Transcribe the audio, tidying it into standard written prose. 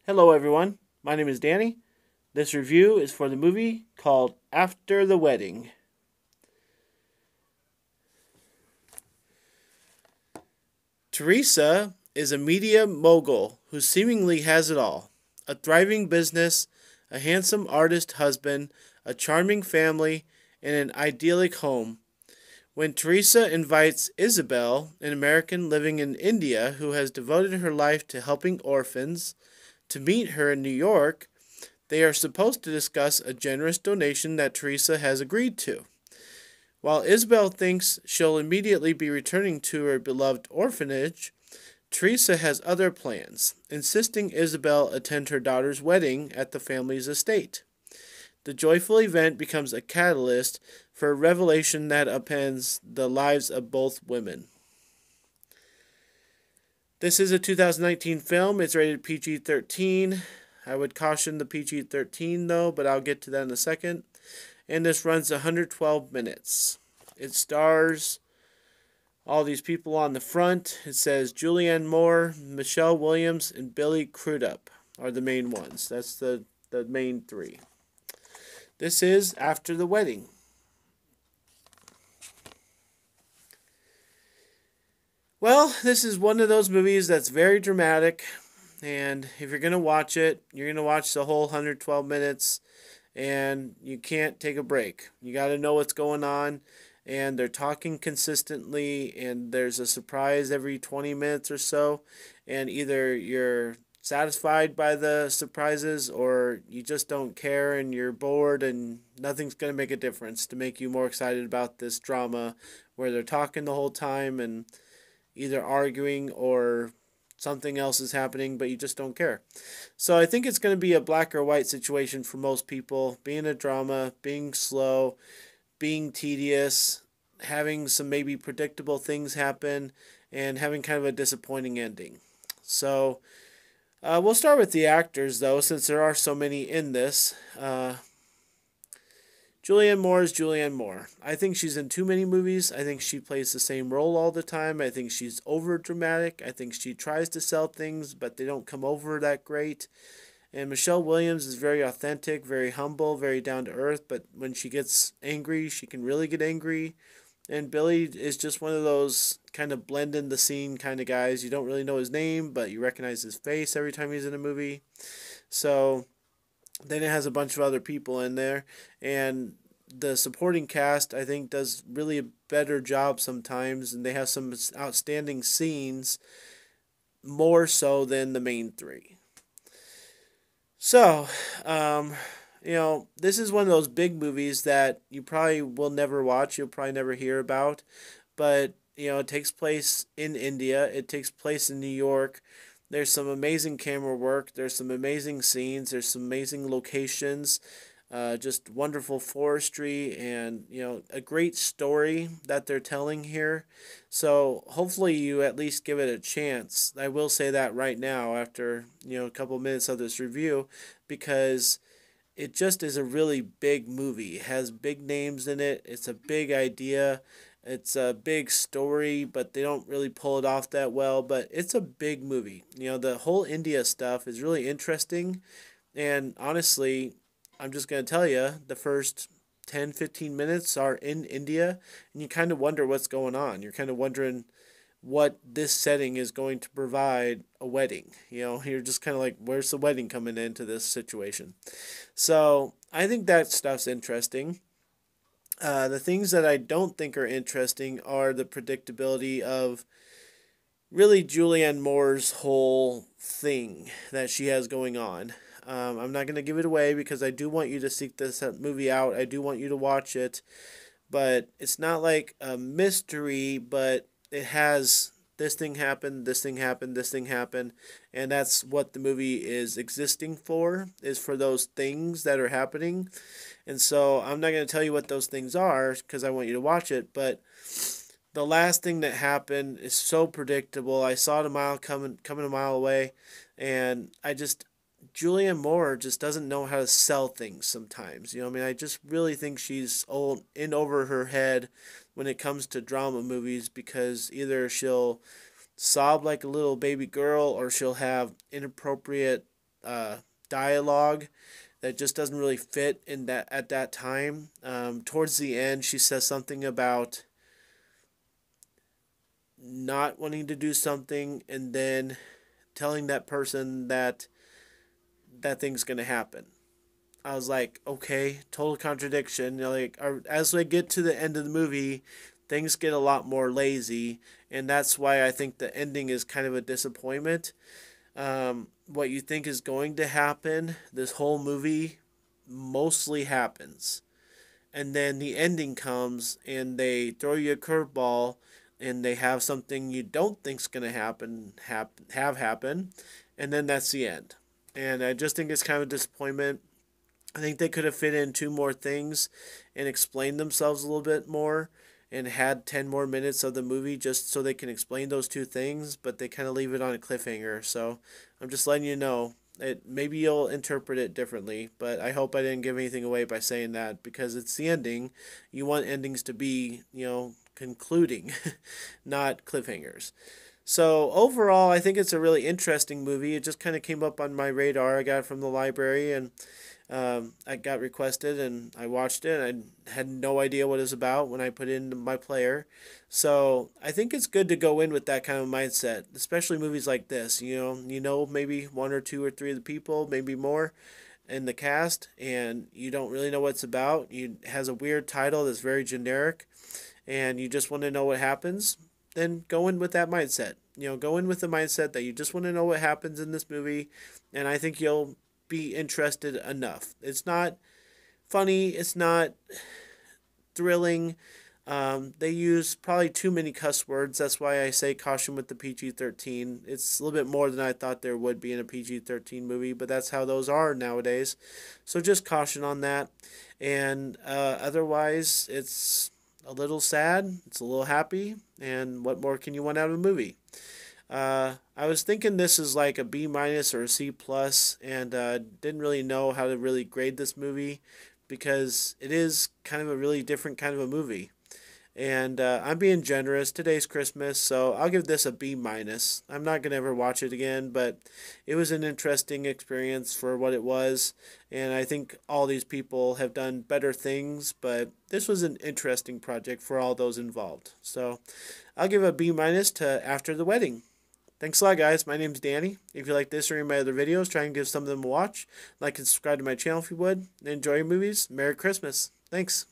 Hello, everyone. My name is Danny. This review is for the movie called After the Wedding. Teresa is a media mogul who seemingly has it all: a thriving business, a handsome artist husband, a charming family, and an idyllic home. When Teresa invites Isabel, an American living in India who has devoted her life to helping orphans, to meet her in New York, they are supposed to discuss a generous donation that Teresa has agreed to. While Isabel thinks she'll immediately be returning to her beloved orphanage, Teresa has other plans, insisting Isabel attend her daughter's wedding at the family's estate. The joyful event becomes a catalyst for a revelation that upends the lives of both women. This is a 2019 film. It's rated PG 13. I would caution the PG 13 though, but I'll get to that in a second. And this runs 112 minutes. It stars all these people on the front. It says Julianne Moore, Michelle Williams, and Billy Crudup are the main ones. That's the main three. This is After the Wedding. Well, this is one of those movies that's very dramatic, and if you're going to watch it, you're going to watch the whole 112 minutes, and you can't take a break. You got to know what's going on, and they're talking consistently, and there's a surprise every 20 minutes or so, and either you're satisfied by the surprises or you just don't care and you're bored and nothing's going to make a difference to make you more excited about this drama where they're talking the whole time and either arguing or something else is happening, but you just don't care. So I think it's going to be a black or white situation for most people, being a drama, being slow, being tedious, having some maybe predictable things happen, and having kind of a disappointing ending. So we'll start with the actors, though, since there are so many in this. Julianne Moore is Julianne Moore. I think she's in too many movies. I think she plays the same role all the time. I think she's over dramatic. I think she tries to sell things, but they don't come over that great. And Michelle Williams is very authentic, very humble, very down to earth, but when she gets angry, she can really get angry. And Billy is just one of those kind of blend in the scene kind of guys. You don't really know his name, but you recognize his face every time he's in a movie. So then it has a bunch of other people in there, and the supporting cast I think does really a better job sometimes, and they have some outstanding scenes more so than the main three. So, um, this is one of those big movies that you probably will never watch. You'll probably never hear about, but it takes place in India. It takes place in New York. There's some amazing camera work. There's some amazing scenes. There's some amazing locations. Just wonderful forestry and a great story that they're telling here. So hopefully you at least give it a chance. I will say that right now after a couple minutes of this review, because it just is a really big movie. It has big names in it. It's a big idea. It's a big story, but they don't really pull it off that well. But it's a big movie. The whole India stuff is really interesting. And honestly, I'm just going to tell you the first 10-15 minutes are in India, and you kind of wonder what's going on. You're kind of wondering what this setting is going to provide a wedding. You're just kind of like, where's the wedding coming into this situation? So I think that stuff's interesting. The things that I don't think are interesting are the predictability of really Julianne Moore's whole thing that she has going on. I'm not going to give it away because I do want you to seek this movie out. I do want you to watch it. But it's not like a mystery, but it has this thing happened, this thing happened, this thing happened, and that's what the movie is existing for, is for those things that are happening. And so I'm not going to tell you what those things are because I want you to watch it, but the last thing that happened is so predictable. I saw it coming a mile away, and Julianne Moore just doesn't know how to sell things sometimes. I just really think she's old in over her head when it comes to drama movies, because either she'll sob like a little baby girl or she'll have inappropriate dialogue that just doesn't really fit in that at that time. Towards the end, she says something about not wanting to do something and then telling that person that that thing's gonna happen. I was like, okay, total contradiction. You know, like, as we get to the end of the movie, things get a lot more lazy, and that's why I think the ending is kind of a disappointment. What you think is going to happen, this whole movie mostly happens, and then the ending comes, and they throw you a curveball, and they have something you don't think's gonna have happen, and then that's the end. And I just think it's kind of a disappointment. I think they could have fit in two more things and explained themselves a little bit more and had 10 more minutes of the movie just so they can explain those two things, but they kind of leave it on a cliffhanger. So I'm just letting you know. Maybe you'll interpret it differently, but I hope I didn't give anything away by saying that because it's the ending. You want endings to be, concluding, not cliffhangers. So overall, I think it's a really interesting movie. It just kind of came up on my radar. I got it from the library, and I got requested, and I watched it. I had no idea what it was about when I put it in my player. So I think it's good to go in with that kind of mindset, especially movies like this. Maybe one or two or three of the people, maybe more, in the cast, and you don't really know what it's about. It has a weird title that's very generic, and you just want to know what happens. Then go in with that mindset. Go in with the mindset that you just want to know what happens in this movie, and I think you'll be interested enough. It's not funny. It's not thrilling. They use probably too many cuss words. That's why I say caution with the PG-13. It's a little bit more than I thought there would be in a PG-13 movie, but that's how those are nowadays. So just caution on that. And otherwise, it's a little sad. It's a little happy. And what more can you want out of a movie? I was thinking this is like a B minus or a C plus, and didn't really know how to really grade this movie because it is kind of a really different kind of a movie. And I'm being generous. Today's Christmas, so I'll give this a B minus. I'm not gonna ever watch it again, but it was an interesting experience for what it was. And I think all these people have done better things, but this was an interesting project for all those involved. So I'll give a B minus to After the Wedding. Thanks a lot, guys. My name's Danny. If you like this or any of my other videos, try and give some of them a watch. Like and subscribe to my channel if you would. And enjoy your movies. Merry Christmas. Thanks.